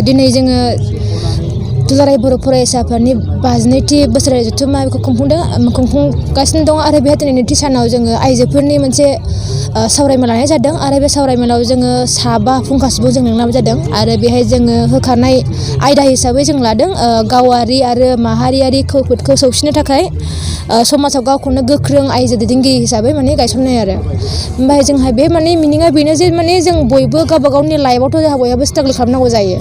दिनै जोङो दुलाराय बर' फरायसाफोरनि 52थि बोसोरारि जथुम्मा बेखौ खुंफुंगासिनो दं आरो बे दिनै नैथि सानाव जोङो आइजोफोरनि मोनसे सावरायमेल लानाय जादों आरो बे सावरायमेलाव जोङो 5 फुंखा सुबुं जों लिंनाय जादों आरो बेहाय जोङो होखानाय आयदा हिसाबै जों लादों गावारि आरो माहारियारि खैफोदखौ सौसिनो थाखाय समाजाव गावखौनो गोख्रों आइजो दैदेनगिरि हिसाबै माने गायसननाय आरो ओमफ्राय जोंहा बे माने मिनिङा बेनो जे माने जों बयबो गावबा गावनि लाइफआवथ' जोंहा बयहाबो स्ट्रागल खालामनांगौ जायो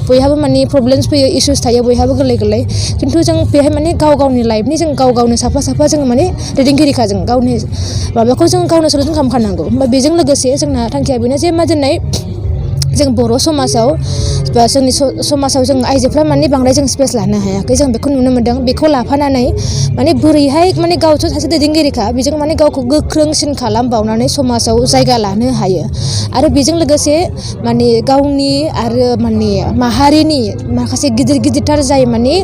बयहाबो माने प्रब्लेम्स फैयो इसुस थायो बयहाबो गोरलै खिन्थु जों बेहाय माने गाव गावनि लाइफनि जों गाव गावनो साफा जों माने दैदेनगिरिखा जों गावनि माबाखौ जों गावनो सलुसन खालामखानांगौ ओमफ्राय बेजों लोगोसे जोंना थांखिया बेनो जे मा दिनै जों बर' समाजाव बा जोंनि समाजाव जों आइजोफ्रा माने बांद्राय जों स्पेस लानो हायाखै जों बेखौ नुनो मोन्दों बेखौ लाफानानै माने बोरैहाय माने गावथ' सासे दैदेनगिरिखा बेजों माने गावखौ गोख्रोंसिन खालामबावनानै समाजाव जायगा लानो हायो आरो बेजों लोगोसे माने गावनि आरो माने माहारिनि माखासे गिदिरथार जाय माने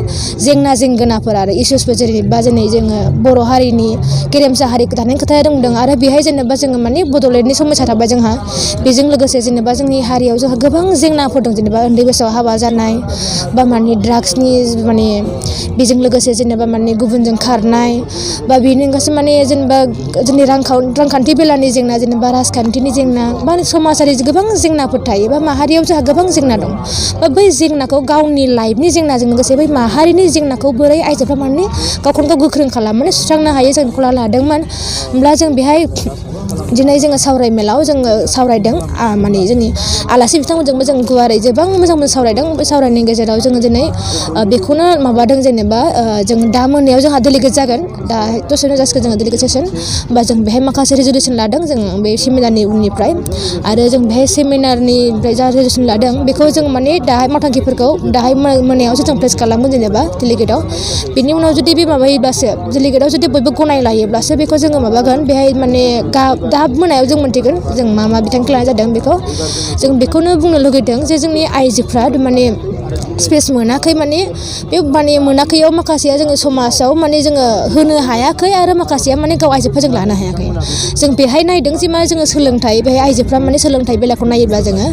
जेंना जेंगोनाफोर आरो इसुसफोर जेनेबा जोङो बर' हारिनि गेरेमसा हारि दानायनि खोथाया दंदों आरो बेहाय जेनेबा जोङो माने बड'लेण्डनि समयसा थाबाय जोंहा बेजों लोगोसे जेनेबा जोंनि हारियाव जोंहा गोबां जेंनाफोर दं जेनेबा उन्दै बैसोआव हाबा जानाय बा माने ड्राग्सनि माने बेजों लोगोसे जेनेबा माने गुबुनजों खारनाय बा बेनि अनगायैबो माने जेनेबा जोंनि रांखान्थि बेलानि जेंना जेनेबा राजखान्थिनि जेंना बा समाजारि गोबां जेंनाफोर थायो बा माहारियाव जोंहा गोबां जेंना दं बा बै जेंनाखौ गावनि लाइफनि जेंनाजों लोगोसे बै माहारिनि जेंनाखौ बोरै आइजोफ्रा माने गावखौनो गाव गोख्रों खालामनानै सुस्रांनो हायो जों बेखौ लादोंमोन होमब्ला जों बेहाय दिनै जोङो सावरायमेलाव जोङो सावरायदों माने जोंनि आलासि बिथांमोनजोंबो जों गुवारै गोबां मोजां सावरायदों बे सावरायनायनि गेजेराव जोङो दिनै बेखौनो माबादों जेनेबा जों दा मोनायाव जोंहा डेलिगेट जागोन दा दसेनो जासिगोन जोङो डेलिगेट सेसन होमबा जों बेहाय माखासे रेजुलेसन लादों जों बे सेमिनारनि उननिफ्राय आरो जों बेहाय सेमिनारनिफ्राय जा रेजुलेसन लादों बेखौ जों माने दाहाय मावथांखिफोरखौ दाहाय मोनायावसो जों प्लेस खालामगोन जेनेबा डेलिगेटआव बिनि उनाव जुदि बे माबायोब्लासो डेलिगेटआव जुदि बयबो गनाय लायोब्लासो बेखौ जोङो माबागोन बेहाय माने दा मोनायाव जों मोनथिगोन जों मा बिथांखि लानाय जादों बेखौ जों बेखौनो बुंनो लुगैदों जे जोंनि आइजोफ्रा माने स्पेस मोनाखै माने बे माने मोनाखैयाव माखासेया जोङो समाजाव माने जोङो होनो हायाखै आरो माखासेया माने गाव आइजोफ्रा जों लानो हायाखै जों बेहाय नायदों जे मा जोङो सोलोंथाइ बेहाय आइजोफ्रा माने सोलोंथाइ बेलाखौ नायोब्ला जोङो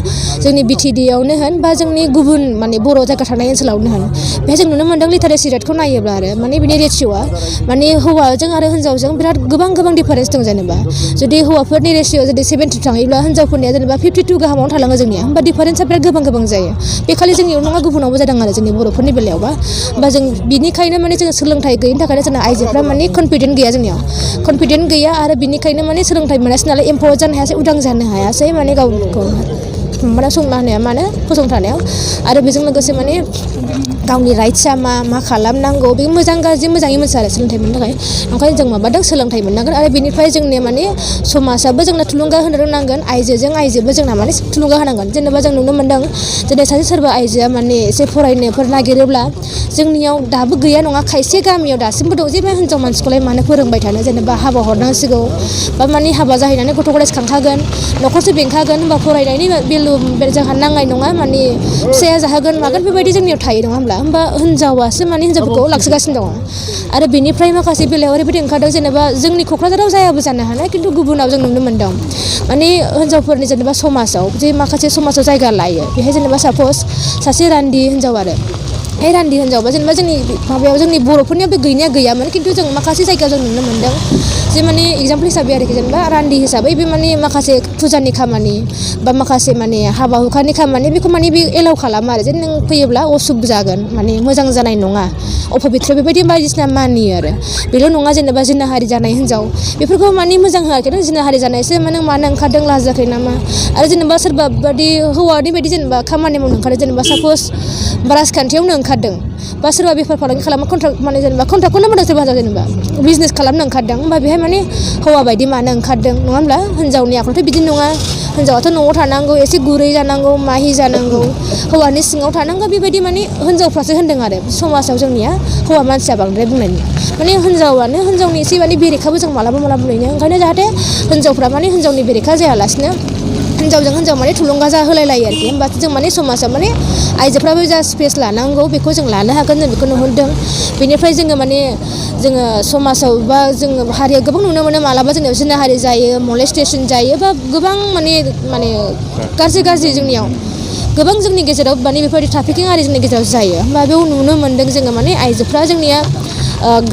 जोंनि बिटिडिआवनो होन बा जोंनि गुबुन माने बर' जायगा थानाय ओनसोलावनो होन बेहाय जों नुनो मोन्दों लिटारेसि रेटखौ नायोब्ला आरो माने बिनि रेसिय'आ माने हौवाजों आरो हिन्जावजों बिराद गोबां डिफारेन्स दं जेनेबा जुदि हौवाफोरनि रेसिय'आ जुदि 70 थाङोब्ला हिन्जावफोरनिया जेनेबा 52 गाहामावनो थालाङो जोंनिया होमबा डिफारेन्सआ बिराद गोबां जायो बे खालि जोंनियाव नङा गुबुनावबो जादों आरो जोंनि बर'फोरनि बेलायावबा होमबा जों बिनिखायनो माने जोङो सोलोंथाइ गैयिनि थाखायनो जोंना आइजोफ्रा माने कनफिडेन्ट गैया जोंनियाव कनफिडेन्ट गैया आरो बिनिखायनो माने सोलोंथाइ मोनासै नालाय एम्पावार जानो हायासै उदां जानो हायासै माने गावखौ माने संनो हानाया मानो फसंथानायाव आरो बेजों लोगोसे माने गावनि राइट्सआ मा खालामनांगौ बे मोजाङै मोनथिया आरो सोलोंथाइ मोननो थाखाय ओंखायनो जों माबादों सोलोंथाइ मोननांगोन आरो बेनिफ्राय जोंनि माने समाजाबो जोंना थुलुंगा होनो रोंनांगोन आइजोजों आइजोबो जोंना माने थुलुंगा होनांगोन जेनेबा जों नुनो मोन्दों जेरै सासे सोरबा आइजोआ माने एसे फरायनोफोर नागिरोब्ला जोंनियाव दाबो गैया नङा खायसे गामियाव दासिमबो दं जे बे हिन्जाव मानसिखौलाय मानो फोरोंबाय थानो जेनेबा हाबा हरनांसिगौ बा माने हाबा जाहैनानै गथ' गथाय खांखागोन न'खरसो बेंखागोन होमबा फरायनायनि भेलु जोंहा नांनाय नङा माने फिसाया जाहोगोन मागोन बेबायदि जोंनियाव थायो नङा होमबा हिन्जावासो माने हिन्जावफोरखौ लाखिगासिनो दङ आरो बेनिफ्राय माखासे बेलायाव ओरैबायदि ओंखारदों जेनेबा जोंनि क'क्राझाराव जायाबो जानो हानाय खिन्थु गुबुनाव जों नुनो मोन्दों माने हिन्जावफोरनि जेनेबा समाजाव जे माखासे समाजाव जायगा लायो बेहाय जेनेबा सापस सासे रान्दि हिन्जाव आरो बे रान्दि हिन्जावबा जेनेबा जोंनि माबायाव जोंनि बर'फोरनियाव बे गैयामोन खिन्थु जों माखासे जायगायाव जों नुनो मोन्दों जे माने एगजामपोल हिसाबै आरोखि जेनेबा रान्दि हिसाबै बे माने माखासे फुजानि खामानि बा माखासे माने हाबा हुखानि खामानि बेखौ माने बे एलाउ खालामो आरो जे नों फैयोब्ला असुख जागोन माने मोजां जानाय नङा अपबित्र बेबायदि बायदिसिना मानियो आरो बेल' नङा जेनेबा जिनाहारि जानाय हिन्जाव बेफोरखौ माने मोजां होआखै नों जिनाहारि जानायसो माने मानो ओंखारदों लाजियाखै नामा आरो जेनेबा सोरबा बादि हौवानि बायदि जेनेबा खामानि मावनो ओंखारदों जेनेबा सापस राजखान्थियावनो ओंखारदों बा सोरबा बेफार फालांगि खालामो कन्ट्राक्ट माने जेनेबा कन्ट्राक्टखौनो मोनदों सोरबा जेनेबा बिजनेस खालामनो ओंखारदों होमबा बेहाय माने हौवा बायदि मानो ओंखारदों नङा होमब्ला हिन्जावनि आखलथ' बिदि नङा हिन्जावाथ' न'आव थानांगौ एसे गुरै जानांगौ माहि जानांगौ हौवानि सिङाव थानांगौ बेबायदि माने हिन्जावफ्रासो होनदों आरो समाजाव जोंनिया हौवा मानसिया बांद्राय बुंनायनि माने हिन्जावानो हिन्जावनि एसे माने बेरेखाबो जों मालाबा नुयो ओंखायनो जाहाथे हिन्जावफ्रा माने हिन्जावनि बेरेखा जायालासिनो हिन्जावजों हिन्जाव माने थुलुंगा होलाय लायो आरोखि होमबासो जों माने समाजाव माने आइजोफ्राबो जा स्पेस लानांगौ बेखौ जों लानो हागोन जों बेखौ नुहुरदों बेनिफ्राय जोङो माने जोङो समाजाव बा जोङो हारिया गोबां नुनो मोनो मालाबा जोंनियाव जिनाहारि जायो मलेस्टेसन जायो बा गोबां माने गाज्रि जोंनियाव गोबां जोंनि गेजेराव माने बेफोरबायदि ट्राफिकिं आरि जोंनि गेजेराव जायो होमबा बेयाव नुनो मोन्दों जोङो माने आइजोफ्रा जोंनिया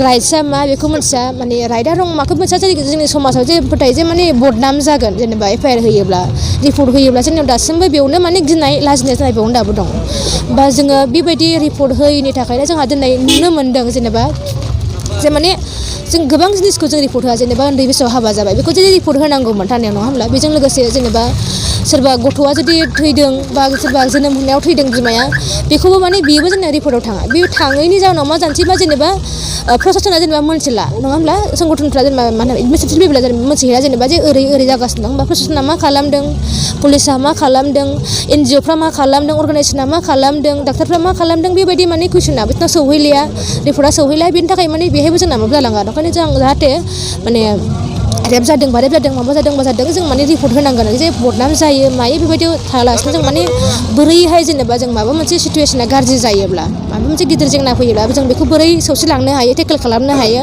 राइट्सआ मा बेखौ मिथिया माने राइटआ रं माखौ मिथिया जोंनि समाजाव जे फोथायो जे माने बदनाम जागोन जेनेबा एफआइआर होयोब्ला रिपर्ट होयोब्ला जोंनियाव दासिमबो बेयावनो माने गिनाय लाजिनाय जानाय बेयावनो दाबो दं बा जोङो बेबायदि रिपर्ट होयैनि थाखायनो जोंहा दिनै नुनो मोन्दों जेनेबा जे माने जों गोबां जिनिसखौ जों रिपर्ट होआ जेनेबा उन्दै बैसोआव हाबा जाबाय बेखौ जुदि रिपर्ट होनांगौमोन थानायाव नङा होमब्ला बेजों लोगोसे जेनेबा सोरबा गथ'आ जुदि थैदों बा सोरबा जोनोम होनायाव थैदों बिमाया बेखौबो माने बेबो जोंना रिपर्टआव थाङा बे थाङैनि जाउनाव मा जानोसै बा जेनेबा प्रशासना जेनेबा मोनथिला नङा होमब्ला संगठनफ्रा जेनेबा मा होनो एडमिनिस्ट्रेटिभ लेभेला मोनथिहैया जेनेबा जे ओरै जागासिनो दं बा प्रशासना मा खालामदों पुलिसा मा खालामदों एनजिअफ्रा मा खालामदों अर्गानाइजेसना मा खालामदों डाक्टारफ्रा मा खालामदों बेबायदि माने कुइसना बिसोरनाव सौहैलिया रिपर्टआ सौहैलिया बेनि थाखाय माने बेहायबो जोंना माबा जालाङा ओंखायनो जों जाहाथे माने रेप जादों मा जादों जों माने रिपर्ट होनांगोन जे बदनाम जायो मायो बेबायदियाव थायालासिनो जों माने बोरैहाय जेनेबा जों माबा मोनसे सिटुवेसना गाज्रि जायोब्ला माबा मोनसे गिदिर जेंना फैयोब्ला जों बेखौ बोरै सौसिलांनो हायो टेकेल खालामनो हायो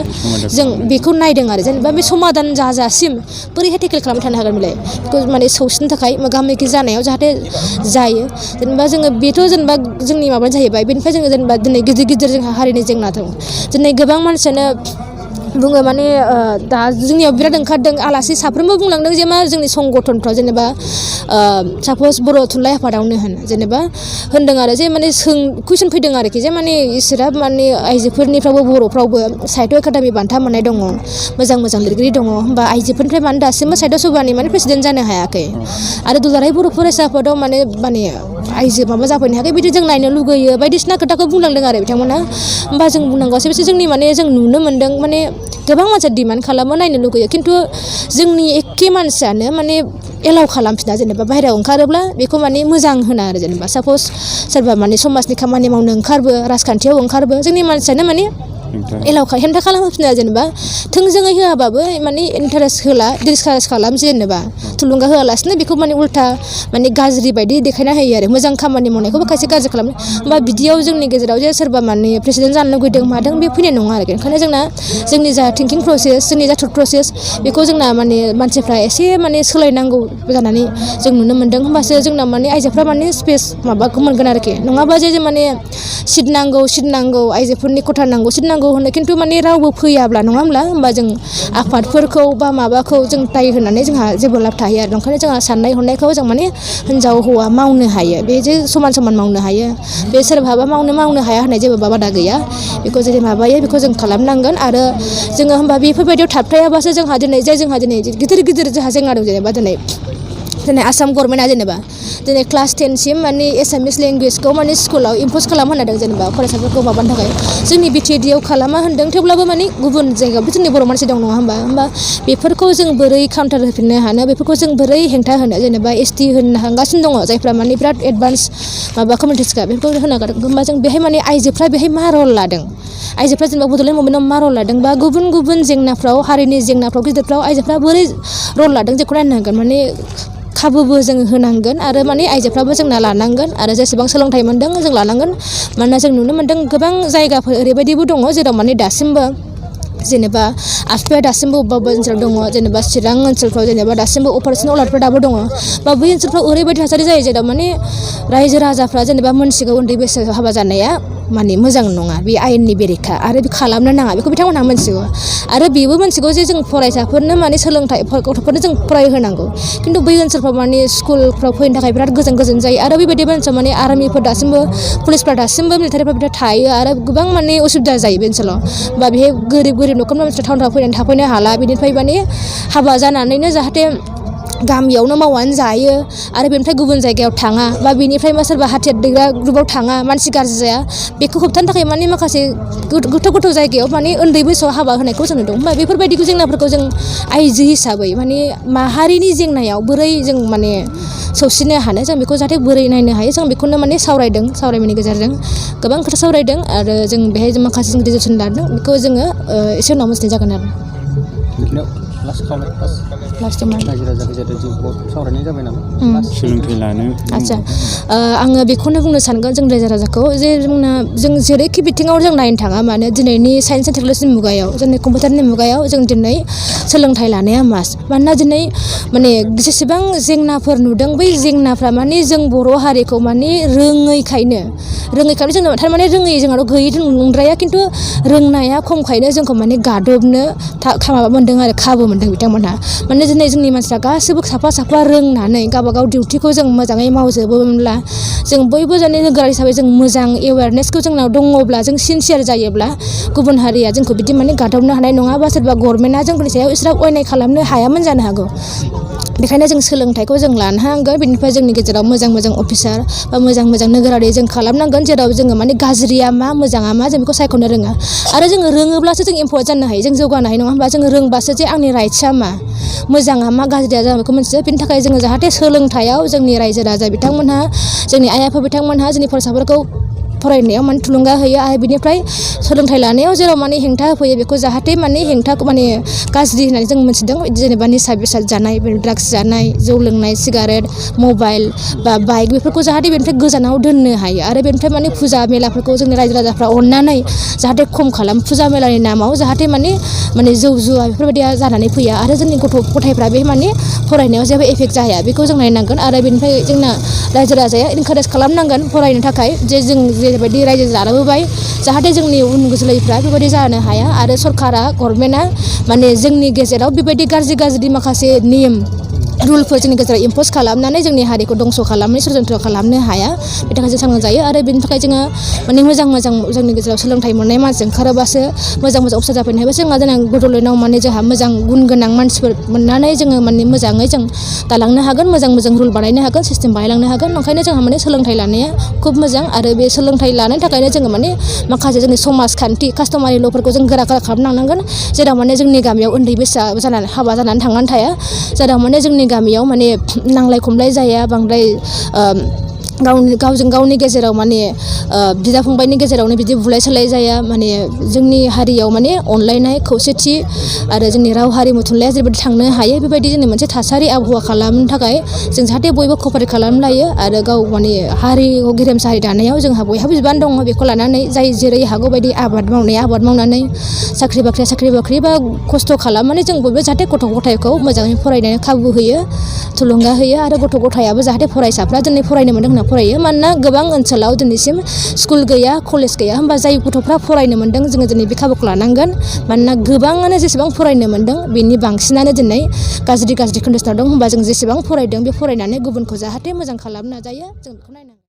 जों बेखौ नायदों आरो जेनेबा बे समाधान जाजासिम बोरैहाय टेकेल खालामनो थानो हागोन बेलाय बेखौ माने सौसिनो थाखाय मोगा मोगि जानायाव जाहाथे जायो जेनेबा जोङो बेथ' जेनेबा जोंनि माबानो जाहैबाय बेनिफ्राय जोङो जेनेबा दिनै गिदिर जोंहा हारिनि जेंना दं दिनै गोबां मानसियानो बुङो माने दा जोंनियाव बिराद ओंखारदों आलासि साफ्रोमबो बुंलांदों जे मा जोंनि संगठनफ्राव जेनेबा साप'ज बर' थुनलाइ आफादावनो होन जेनेबा होनदों आरो जे माने कुइसन फैदों आरोखि जे माने इसोरा माने आइजोफोरनिफ्रावबो बर'फ्रावबो साहित्य एकाडेमि बान्था मोननाय दङ मोजां लिरगिरि दङ होमबा आइजोफोरनिफ्राय मानो दासिमबो साहित्य सभानि माने प्रेसिडेन्ट जानो हायाखै आरो दुलाराय बर' फरायसा आफादाव माने आइजो माबा जाफैनो हायाखै बिदि जों नायनो लुगैयो बायदिसिना खोथाखौ बुंलांदों आरो बिथांमोना होमबा जों बुंनांगौसै बिसोर जोंनि माने जों नुनो मोन्दों माने गोबां मानसिया डिमान्ड खालामो नायनो लुगैयो खिन्थु जोंनि एखे मानसियानो माने एलाउ खालामफिना जेनेबा बाहेरायाव ओंखारोब्ला बेखौ माने मोजां होना आरो जेनेबा साप'ज सोरबा माने समाजनि खामानि मावनो ओंखारबो राजखान्थियाव ओंखारबो जोंनि मानसियानो माने हेंथा खालामफिना जेनेबा थोंजोङै होआबाबो माने इन्टारेस्ट होला डिसकारेज खालामसै जेनेबा थुलुंगा होआलासिनो बेखौ माने उल्था माने गाज्रि बायदि देखायना होयो आरो मोजां खामानि मावनायखौबो खायसे गाज्रि खालामो होमबा बिदियाव जोंनि गेजेराव जे सोरबा माने प्रेसिडेन्ट जानो लुगैदों मादों बे फैनाय नङा आरोखि ओंखायनो जोंनि जा थिंकिं प्रसेस जोंनि जा थट प्रसेस बेखौ जोंना माने मानसिफ्रा एसे माने सोलायनांगौ जानानै जों नुनो मोन्दों होमबासो जोंना माने आइजोफ्रा माने स्पेस माबाखौ मोनगोन आरोखि नङाबा जे माने सिट नांगौ आइजोफोरनि खथा नांगौ सिट नांगौ होनो खिन्थु माने रावबो फैयाब्ला नङा होमबा जों आफादफोरखौ बा माबाखौ जों दाय होनानै जोंहा जेबो लाब थाहैया आरो ओंखायनो जोंहा साननाय हनायखौ जों माने हिनजाव हौवा मावनो हायो बे जे समान मावनो हायो बे सोरबाबा मावनो हाया होननाय जेबो बादा गैया बेखौ जेरै माबायो बेखौ जों खालामनांगोन आरो जोङो होमबा बेफोरबायदियाव थाबथायाबासो जोंहा दिनै गिदिर जोंहा जेंना दं जेनेबा दिनै आसाम गभर्नमेन्टआ जेनेबा दिनै क्लास 10सिम माने एसामिस लेंगुवेजखौ माने स्कुलाव इम्प'ज खालाम होनदों जेनेबा फरायसाफोरखौ माबानो थाखाय जोंनि बिटिएडिआव खालामा होनदों थेवब्लाबो माने गुबुन जायगायावबो जोंनि बर' मानसि दं नङा होमबा बेफोरखौ जों बोरै काउन्टार होफिननो हानो बेफोरखौ जों बोरै हेंथा होनो जेनेबा एसटि होनो हांगासिनो दङ जायफ्रा माने बिराद एडभान्स माबा कमिउनिटिसखा बेफोरखौ होनांगोन होमबा जों बेहाय माने आइजोफ्रा बेहाय मा रल लादों आइजोफ्रा जेनेबा बड'लेण्ड मुभमेन्टआव मा रल लादों बा गुबुन जेंनाफ्राव हारिनि जेंनाफ्राव गिदिरफ्राव आइजोफ्रा बोरै रल लादों जेखौ नायनो हागोन माने खाबुबो जों होनांगोन आरो माने आइजोफ्राबो जोंना लानांगोन आरो जेसेबां सोलोंथाइ मोन्दों जों लानांगोन मानोना जों नुनो मोन्दों गोबां जायगाफोर ओरैबायदिबो दङ जेराव माने दासिमबो जेनेबा आफाया दासिमबो अबेबा ओनसोलाव दङ जेनेबा चिरां ओनसोलफ्राव जेनेबा दासिमबो अपारेसन अलादफोर दाबो दङ बा बै ओनसोलफ्राव ओरैबायदि थासारि जायो जेराव माने रायजो राजाफ्रा जेनेबा मोनसिगौ उन्दै बैसोआव हाबा जानाया माने मोजां नङा बे आयेननि बेरेखा आरो बे खालामनो नाङा बेखौ बिथांमोनहा मोनथिगौ आरो बेबो मोनथिगौ जे जों फरायसाफोरनो माने सोलोंथाइ गथ'फोरनो जों फरायहोनांगौ खिन्थु बै ओनसोलफ्राव माने स्कुलफ्राव फैनो थाखाय बिराद गोजान जायो आरो बेबायदि ओनसोलाव माने आर्मिफोर दासिमबो पुलिसफ्रा दासिमबो मिलिटारिफ्रा बिराद थायो आरो गोबां माने उसुबिदा जायो बे ओनसोलाव बा बेहाय गोरिब न'खरनि मानसिफ्रा टाउनफ्राव फैनानै थाफैनो हाला बिनिफ्राय माने हाबा जानानैनो जाहाथे गामियावनो मावनानै जायो आरो बेनिफ्राय गुबुन जायगायाव थाङा बा बेनिफ्राय मा सोरबा हाथियार दैग्रा ग्रुपाव थाङा मानसि गाज्रि जाया बेखौ होबथानो थाखाय माने माखासे गोथौ जायगायाव माने उन्दै बैसोआव हाबा होनायखौ जों नुदों होमबा बेफोरबायदिखौ जेंनाफोरखौ जों आइजो हिसाबै माने माहारिनि जेंनायाव बोरै जों माने सौसिनो हानो जों बेखौ जाहाथे बोरै नायनो हायो जों बेखौनो माने सावरायनायनि गेजेरजों गोबां खोथा सावरायदों आरो जों बेहाय माखासे जों डिसिसन लादों बेखौ जोङो एसे उनाव मोनथिनाय जागोन आरो लास्टमोन रायजो राजा गेजेरजों जिउ सावरायनाय जाबाय नामा सोलोंथाइ लानो आदसा आङो बेखौनो बुंनो सानगोन जों रायजो राजाखौ जे जों जेरैखि बिथिङाव जों नायनो थाङा मानो दिनैनि साइन्स एन्ड टेक्न'लजिनि मुगायाव जोंनि कम्पिउटारनि मुगायाव जों दिनै सोलोंथाइ लानाया मास्ट मानोना दिनै माने जेसेबां जेंनाफोर नुदों बै जेंनाफ्रा माने जों बर' हारिखौ माने रोङैखायनो जोंना थारमाने रोङै जोंहाथ' गैयै नंद्राया खिन्थु रोंनाया खमखायनो जोंखौ माने गादबनो माबा मोन्दों आरो खाबु मोन्दों बिथांमोनहा माने दिनै जोंनि मानसिफ्रा गासैबो साफा रोंनानै गावबागाव डिउटिखौ जों मोजाङै मावजोबोमोनब्ला जों बयबो जाने नोगोरारि हिसाबै जों मोजां एवेयारनेसखौ जोंनाव दङब्ला जों सिनसियार जायोब्ला गुबुन हारिया जोंखौ बिदि माने गादबनो हानाय नङा बा सोरबा गभर्नमेन्टआ जोंनि सायाव इसिबां अयनाय खालामनो हायामोन जानो हागौ बेखायनो जों सोलोंथाइखौ जों लानो हानांगोन बेनिफ्राय जोंनि गेजेराव मोजां अफिसार बा मोजां नोगोरारि जों खालामनांगोन जेराव जोङो माने गाज्रिया मा मोजाङा मा जों बेखौ सायख'नो रोङा आरो जोङो रोङोब्लासो जों इम्परट जानो हायो जों जौगानो हायो नङा होमबा जोङो रोंबासो जे आंनि राइट्सआ मा मोजाङा मा गाज्रिया जों बेखौ मिन्थियो बेनि थाखाय जोङो जाहाथे सोलोंथाइयाव जोंनि रायजो राजा बिथांमोनहा जोंनि आइ आफा बिथांमोनहा जोंनि फरायसाफोरखौ फरायनायाव माने थुलुंगा होयो आरो बिनिफ्राय सोलोंथाइ लानायाव जेराव माने हेंथा होफैयो बेखौ जाहाथे माने हेंथाखौ माने गाज्रि होननानै जों मिथिदों जेनेबा निसा बेसाद जानाय ड्राग्स जानाय जौ लोंनाय सिगारेट मबाइल बा बाइक बेफोरखौ जाहाथे बेनिफ्राय गोजानाव दोननो हायो आरो बेनिफ्राय माने फुजा मेलाफोरखौ जोंनि रायजो राजाफ्रा अननानै जाहाथे खम खालाम फुजा मेलानि नामाव जाहाथे माने जौ जुवा बेफोरबायदिया जानानै फैया आरो जोंनि गथ' गथायफ्रा बे माने फरायनायाव जेबो एफेक्ट जाया बेखौ जों नायनांगोन आरो बेनिफ्राय जोंना रायजो राजाया इनकारेज खालामनांगोन फरायनो थाखाय जे जों जेरैबायदि रायजो जालांबोबाय जाहाथे जोंनि उन जोलैफ्रा बेबायदि जानो हाया आरो सरकारा गभर्नमेन्टआ माने जोंनि गेजेराव बेबायदि गाज्रि माखासे नियम रुलफोर जोंनि गेजेराव इम्पज खालामनानै जोंनि हारिखौ दंस' खालामनानै षड्यन्त्र खालामनो हाया बेनि थाखाय जों सांग्रां जायो आरो बेनि थाखाय जोङो माने मोजां जोंनि गेजेराव सोलोंथाइ मोननाय मानसि ओंखारोबासो मोजां अफिसार जाफैनो हायोबासो जोंहा देनां बड'लेण्डआव माने जोंहा मोजां गुन गोनां मानसिफोर मोननानै जोङो माने मोजाङै जों दालांनो हागोन मोजां रुल बानायनो हागोन सिस्टेम बानायलांनो हागोन ओंखायनो जोंहा माने सोलोंथाइ लानाया खुब मोजां आरो बे सोलोंथाइ लानो थाखायनो जोङो माने माखासे जोंनि समाजखान्थि कास्टमारि ल'फोरखौ जों गोरा खालामलांनांगोन जेराव माने जोंनि गामियाव उन्दै बैसोआ जानानै हाबा जानानै थांनानै थाया जेराव माने जोंनि गामियाव माने नांलाय खमलाय जाया बांद्राय गावजों गावनि गेजेराव माने बिदा फंबायनि गेजेरावनो बिदि बुलाय सोलाय जाया माने जोंनि हारियाव माने अनलायनाय खौसेथि आरो जोंनि राव हारिमु थुनलाइया जेरैबायदि थांनो हायो बेबायदि जोंनि मोनसे थासारि आबहावा खालामनो थाखाय जों जाहाथे बयबो कपारेट खालामलायो आरो गाव माने हारिखौ गेरेमसा हारि दानायाव जोंहा बयहाबो बिबान दङ बेखौ लानानै जाय जेरै हागौ बायदि आबाद मावनानै साख्रि बाख्रि बा खस्थ' खालामनानै जों बयबो जाहाथे गथ' गथायखौ मोजाङै फरायनायनि खाबु होयो थुलुंगा होयो आरो गथ' गथायाबो जाहाथे फरायसाफ्रा दिनै फरायनो मोनदों होनना फरायो मानोना गोबां ओनसोलाव दिनैसिम स्कुल गैया कलेज गैया होमबा जाय गथ'फ्रा फरायनो मोनदों जोङो दिनै बे खाबुखौ लानांगोन मानोना गोबाङानो जेसेबां फरायनो मोनदों बेनि बांसिनानो दिनै गाज्रि कन्डिसनाव दं होमबा जों जेसेबां फरायदों बे फरायनानै गुबुनखौ जाहाथे मोजां खालामनो नाजायो जों बेखौ नायनांगोन